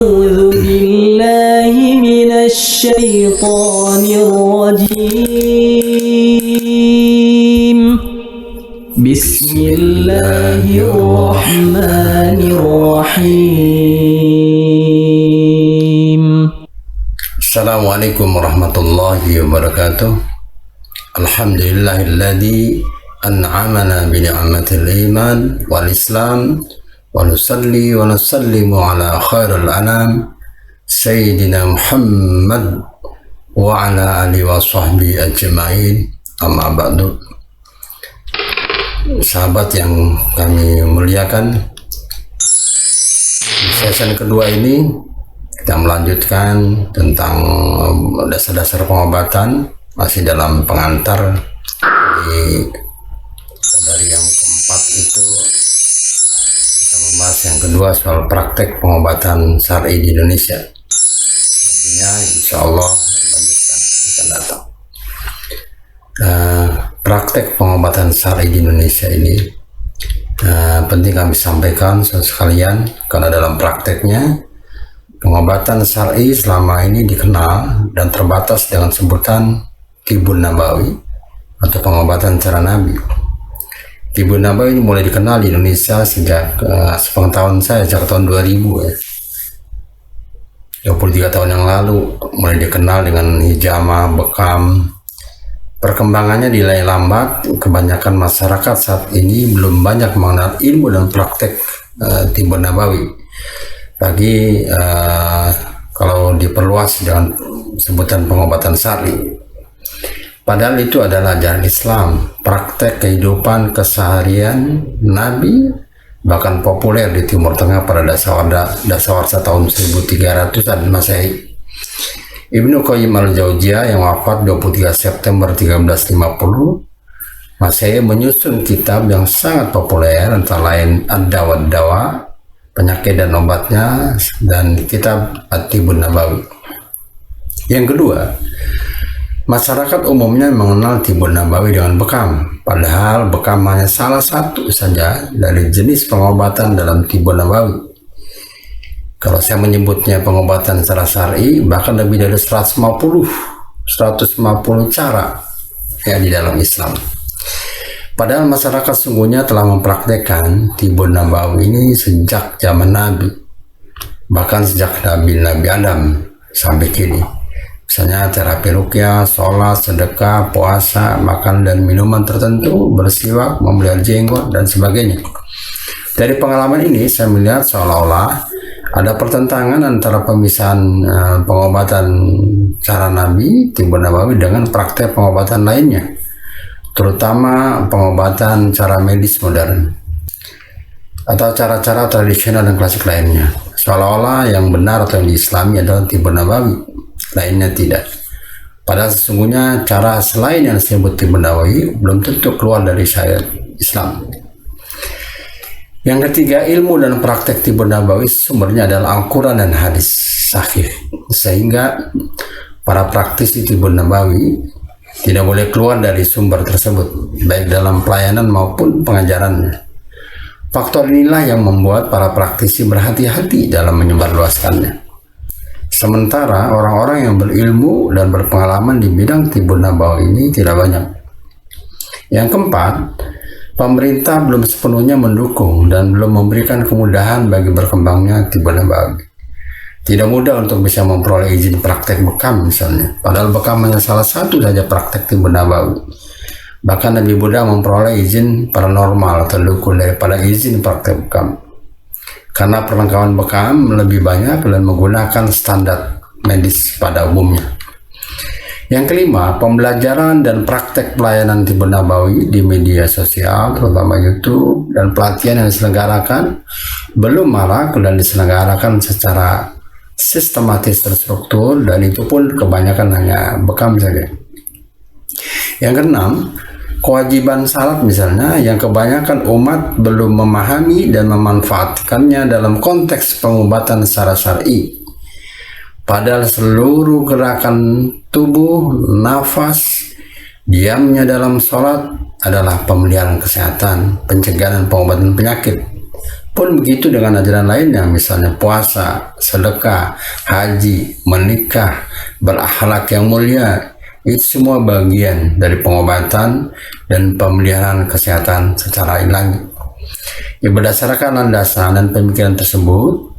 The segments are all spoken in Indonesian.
أعوذ بالله من الشيطان الرجيم. بسم الله الرحمن الرحيم. Assalamualaikum warahmatullahi wabarakatuh. Alhamdulillahilladzi an'amana bi ni'matil iman wal islam wa nusalli wa nusallimu ala khairil anam sayyidina Muhammad wa ala alihi wa sahbihi ajma'in. Amma ba'du. Sahabat yang kami muliakan, di sesi kedua ini kita melanjutkan tentang dasar-dasar pengobatan, masih dalam pengantar dari yang keempat itu kita membahas yang kedua soal praktek pengobatan syar'i di Indonesia. Intinya insya Allah lanjutkan akan datang. Praktek pengobatan syar'i di Indonesia ini penting kami sampaikan sekalian, karena dalam prakteknya pengobatan syar'i selama ini dikenal dan terbatas dengan sebutan Tibun Nabawi atau pengobatan cara Nabi. Tibun Nabawi ini mulai dikenal di Indonesia sejak sepengetahuan saya sejak tahun 2000 ya. 23 tahun yang lalu mulai dikenal dengan hijamah, bekam. Perkembangannya dinilai lambat, kebanyakan masyarakat saat ini belum banyak mengenal ilmu dan praktek Tibun Nabawi. Bagi kalau diperluas dengan sebutan pengobatan syar'i, padahal itu adalah ajaran Islam, praktek kehidupan keseharian Nabi, bahkan populer di Timur Tengah pada dasawarsa tahun 1300-an Masehi. Ibnu Qayyim al-Jauziyah yang wafat 23 September 1350 Masehi menyusun kitab yang sangat populer, antara lain Ad-Dawa Dawa, penyakit dan obatnya, dan kitab At-Tibun Nabawi. Yang kedua, masyarakat umumnya mengenal Tibun Nabawi dengan bekam, padahal bekam hanya salah satu saja dari jenis pengobatan dalam Tibun Nabawi. Kalau saya menyebutnya pengobatan secara syar'i, bahkan lebih dari 150 cara ya di dalam Islam. Padahal masyarakat sungguhnya telah mempraktekkan Tibun Nabawi ini sejak zaman Nabi, bahkan sejak Nabi Adam sampai kini. Misalnya terapi ruqyah, sholat, sedekah, puasa, makan dan minuman tertentu, bersiwak, memelihara jenggot dan sebagainya. Dari pengalaman ini saya melihat seolah-olah ada pertentangan antara pemisahan pengobatan cara Nabi, Tibun Nabawi, dengan praktek pengobatan lainnya, terutama pengobatan cara medis modern atau cara-cara tradisional dan klasik lainnya. Seolah-olah yang benar atau yang diislami adalah Tibun Nabawi, lainnya tidak. Padahal sesungguhnya cara selain yang disebut Tibun Nabawi belum tentu keluar dari syariat Islam. Yang ketiga, ilmu dan praktek Tibun Nabawi sumbernya adalah Al-Quran dan hadis sahih, sehingga para praktisi Tibun Nabawi tidak boleh keluar dari sumber tersebut, baik dalam pelayanan maupun pengajarannya. Faktor inilah yang membuat para praktisi berhati-hati dalam menyebarluaskannya. Sementara orang-orang yang berilmu dan berpengalaman di bidang Tibun Nabawi ini tidak banyak. Yang keempat, pemerintah belum sepenuhnya mendukung dan belum memberikan kemudahan bagi berkembangnya Tibun Nabawi. Tidak mudah untuk bisa memperoleh izin praktek bekam misalnya, padahal bekam hanya salah satu saja praktek Tibun Nabawi. Bahkan lebih mudah memperoleh izin paranormal atau dukun daripada izin praktek bekam, karena perlengkapan bekam lebih banyak dan menggunakan standar medis pada umumnya. Yang kelima, pembelajaran dan praktek pelayanan Tibun Nabawi di media sosial, terutama YouTube, dan pelatihan yang diselenggarakan belum marak dan diselenggarakan secara sistematis terstruktur, dan itu pun kebanyakan hanya bekam saja. Yang keenam, kewajiban salat misalnya, yang kebanyakan umat belum memahami dan memanfaatkannya dalam konteks pengobatan secara syar'i. Padahal seluruh gerakan tubuh, nafas, diamnya dalam sholat adalah pemeliharaan kesehatan, pencegahan dan pengobatan penyakit. Pun begitu dengan ajaran lainnya, misalnya puasa, sedekah, haji, menikah, berakhlak yang mulia. Itu semua bagian dari pengobatan dan pemeliharaan kesehatan secara ilahi. Ya, berdasarkan landasan dan pemikiran tersebut,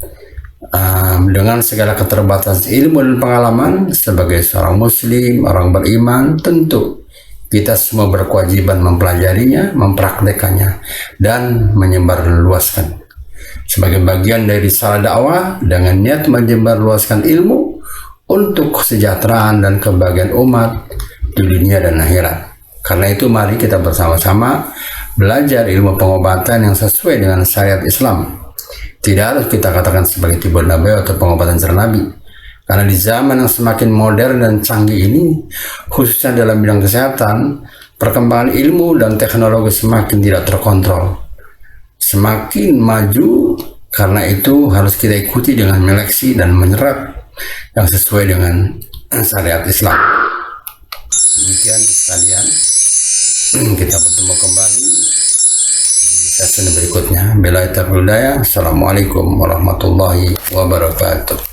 dengan segala keterbatasan ilmu dan pengalaman sebagai seorang muslim, orang beriman, tentu kita semua berkewajiban mempelajarinya, mempraktekannya, dan menyebarluaskan. Sebagai bagian dari risalah dakwah dengan niat menyebarluaskan ilmu untuk kesejahteraan dan kebahagiaan umat di dunia dan akhirat. Karena itu mari kita bersama-sama belajar ilmu pengobatan yang sesuai dengan syariat Islam. Tidak harus kita katakan sebagai tibun nabawi atau pengobatan secara nabi. Karena di zaman yang semakin modern dan canggih ini, khususnya dalam bidang kesehatan, perkembangan ilmu dan teknologi semakin tidak terkontrol, semakin maju. Karena itu harus kita ikuti dengan menyeleksi dan menyerap yang sesuai dengan syariat Islam. Demikian sekalian, kita bertemu kembali di sesi berikutnya. Billahi taufiq wal hidayah. Assalamualaikum warahmatullahi wabarakatuh.